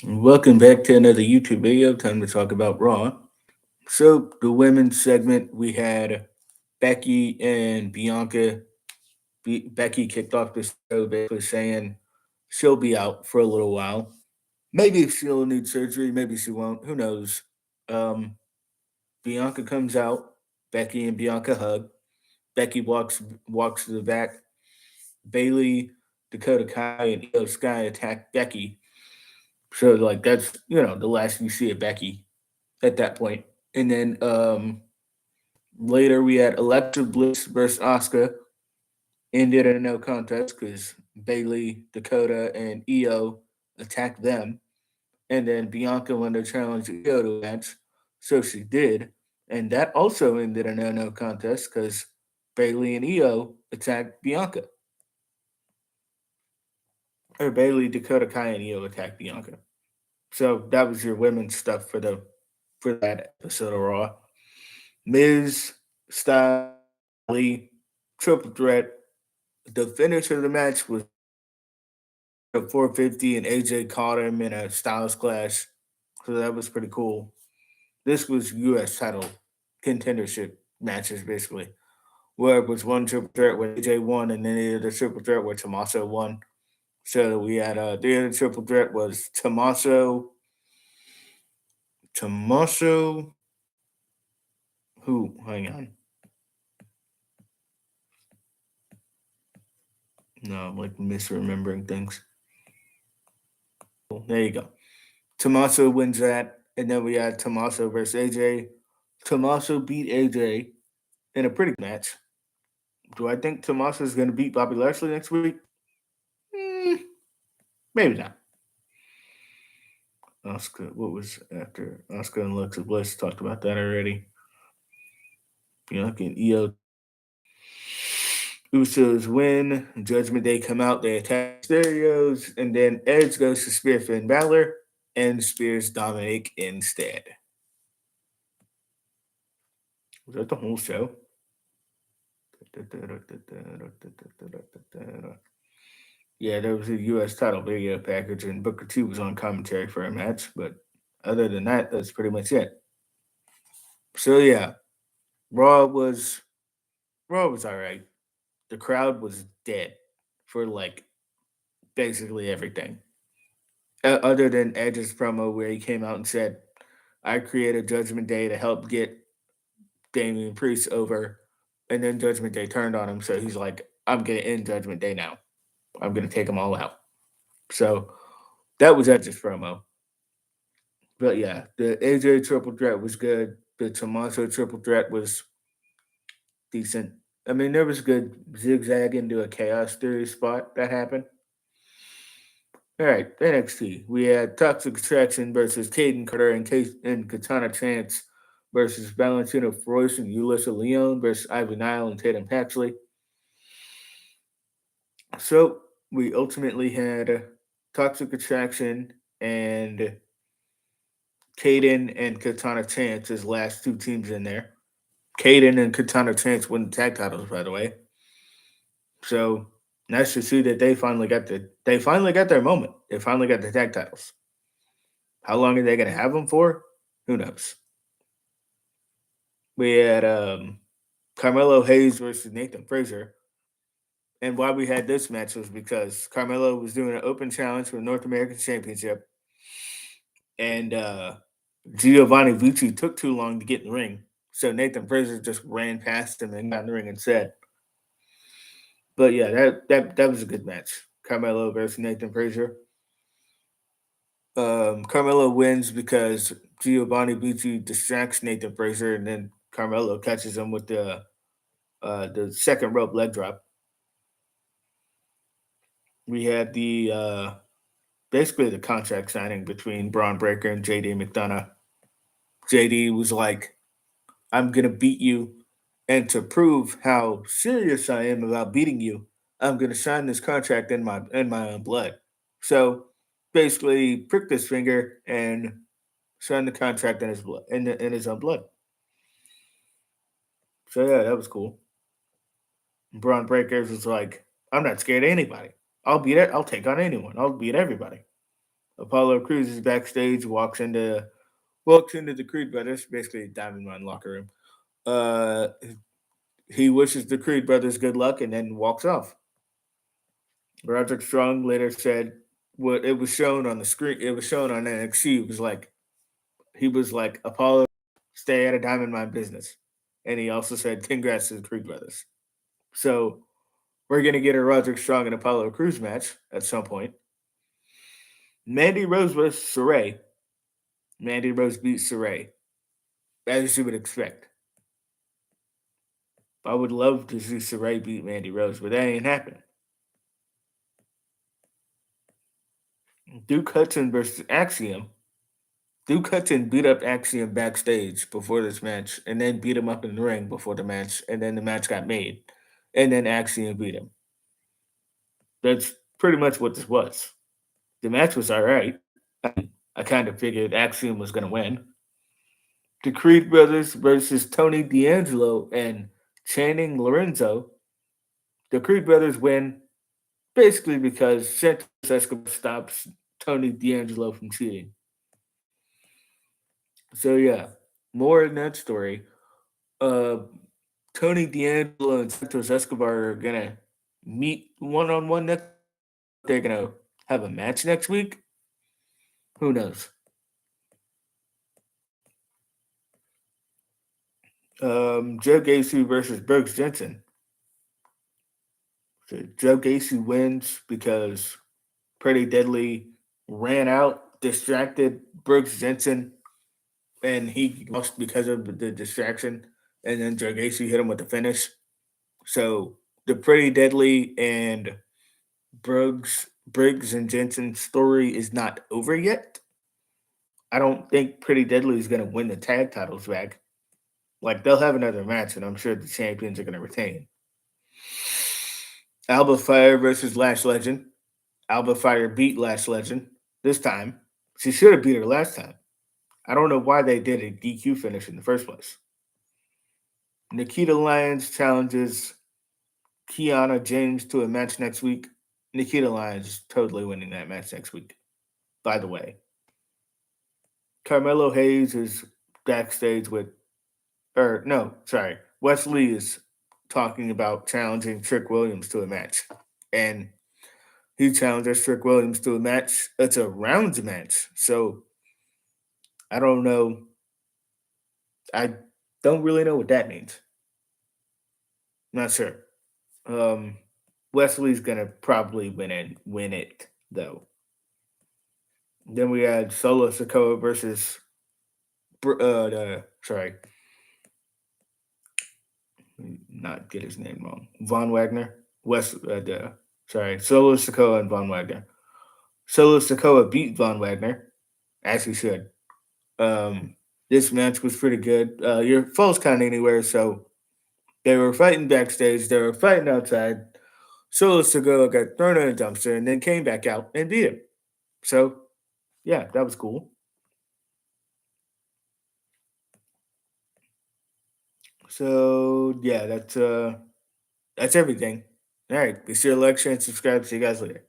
Welcome back to another YouTube video. Time to talk about Raw. So, the women's segment, we had Becky and Bianca. Becky kicked off the show basically saying she'll be out for a little while. Maybe she'll need surgery, maybe she won't. Who knows? Um, Bianca comes out. Becky and Bianca hug. Becky walks to the back. Bailey, Dakota Kai, and Io Sky attack Becky. So, like, that's, the last you see of Becky at that point. And then later we had Alexa Bliss versus Asuka. Ended in a no contest because Bailey, Dakota, and Io attacked them. And then Bianca wanted to challenge Io to a match. So she did. And that also ended in a no contest because Bailey and Io attacked Bianca. Or Bailey, Dakota Kai, and Io attacked Bianca. So that was your women's stuff for that episode of Raw. Miz, Styles, Lee, triple threat. The finish of the match was a 450, and AJ caught him in a Styles clash. So that was pretty cool. This was U.S. title contendership matches, basically, where it was one triple threat where AJ won, and then the other triple threat where Tommaso won. So we had the other triple threat was Tommaso, who? Hang on. No, I'm like misremembering things. There you go. Tommaso wins that, and then we had Tommaso versus AJ. Tommaso beat AJ in a pretty good match. Do I think Tommaso is going to beat Bobby Lashley next week? Mm, maybe not. Oscar, what was after Oscar and Alexa Bliss? Talked about that already. Bianca and Io. Usos win. Judgment Day come out. They attack Stereos, and then Edge goes to Spear Finn Balor and spears Dominic instead. Was that the whole show? Yeah, there was a U.S. title video package, and Booker T was on commentary for a match. But other than that, that's pretty much it. So yeah, Raw was Raw was all right. The crowd was dead for like basically everything, other than Edge's promo where he came out and said, "I created Judgment Day to help get Damian Priest over," and then Judgment Day turned on him. So he's like, "I'm gonna end Judgment Day now. I'm gonna take them all out." So that was Edge's promo. But yeah, the AJ triple threat was good. The Tommaso triple threat was decent. I mean, there was good zigzag into a chaos theory spot that happened. All right, NXT. We had Toxic Attraction versus Caden Carter and Katana Chance versus Valentino Frois and Ulysses Leon versus Ivy Nile and Tatum Paxley. So we ultimately had Toxic Attraction and Caden and Katana Chance as last two teams in there. Caden and Katana Chance won the tag titles, by the way. So nice to see that they finally got their moment. They finally got the tag titles. How long are they gonna have them for? Who knows? We had Carmelo Hayes versus Nathan Frazier. And why we had this match was because Carmelo was doing an open challenge for the North American Championship, and Giovanni Vici took too long to get in the ring. So Nathan Frazier just ran past him and got in the ring instead. But yeah, that was a good match. Carmelo versus Nathan Frazier. Carmelo wins because Giovanni Vici distracts Nathan Frazier, and then Carmelo catches him with the second rope leg drop. We had the basically the contract signing between Braun Breaker and JD McDonough. JD was like, "I'm gonna beat you, and to prove how serious I am about beating you, I'm gonna sign this contract in my own blood." So basically, pricked his finger and signed the contract in his blood in his own blood. So yeah, that was cool. Braun Breakers was like, "I'm not scared of anybody. I'll beat it. I'll take on anyone. I'll beat everybody." Apollo Crews is backstage, walks into the Creed brothers, basically Diamond Mine locker room. He wishes the Creed brothers good luck and then walks off. Roderick Strong later said what it was shown on the screen. It was shown on NXT. It was like he was like Apollo, stay out of Diamond Mine business, and he also said congrats to the Creed brothers. So we're gonna get a Roderick Strong and Apollo Crews match at some point. Mandy Rose versus Saray. Mandy Rose beat Saray, as you would expect. I would love to see Saray beat Mandy Rose, but that ain't happening. Duke Hudson versus Axiom. Duke Hudson beat up Axiom backstage before this match, and then beat him up in the ring before the match, and then the match got made, and then Axiom beat him. That's pretty much what this was. The match was all right. I kind of figured Axiom was going to win. The Creed brothers versus Tony D'Angelo and Channing Lorenzo. The Creed brothers win basically because Santos Escobar stops Tony D'Angelo from cheating. So yeah, more in that story. Uh, Tony D'Angelo and Santos Escobar are gonna meet one on one next. They're gonna have a match next week. Who knows? Joe Gacy versus Brooks Jensen. So Joe Gacy wins because Pretty Deadly ran out, distracted Brooks Jensen, and he lost because of the distraction. And then Joe Gacy hit him with the finish. So the Pretty Deadly and Briggs and Jensen story is not over yet. I don't think Pretty Deadly is going to win the tag titles back. Like they'll have another match, and I'm sure the champions are going to retain. Alba Fire versus Lash Legend. Alba Fire beat Lash Legend this time. She should have beat her last time. I don't know why they did a DQ finish in the first place. Nikita Lyons challenges Kiana James to a match next week. Nikita Lyons is totally winning that match next week, by the way. Carmelo Hayes is backstage with, or no, sorry, Wesley is talking about challenging Trick Williams to a match. And he challenges Trick Williams to a match. It's a rounds match. So I don't know. I don't really know what that means. Not sure. Um, Wesley's gonna probably win it though. Then we had Solo Sokoa versus sorry, not get his name wrong. Von Wagner. Solo Sokoa and Von Wagner. Solo Sokoa beat Von Wagner, as he should. This match was pretty good. Your falls count anywhere, so they were fighting backstage. They were fighting outside. Solo Sokoa got thrown in a dumpster and then came back out and beat him. So, yeah, that was cool. So, yeah, that's everything. All right, be sure to like, share, and subscribe. See you guys later.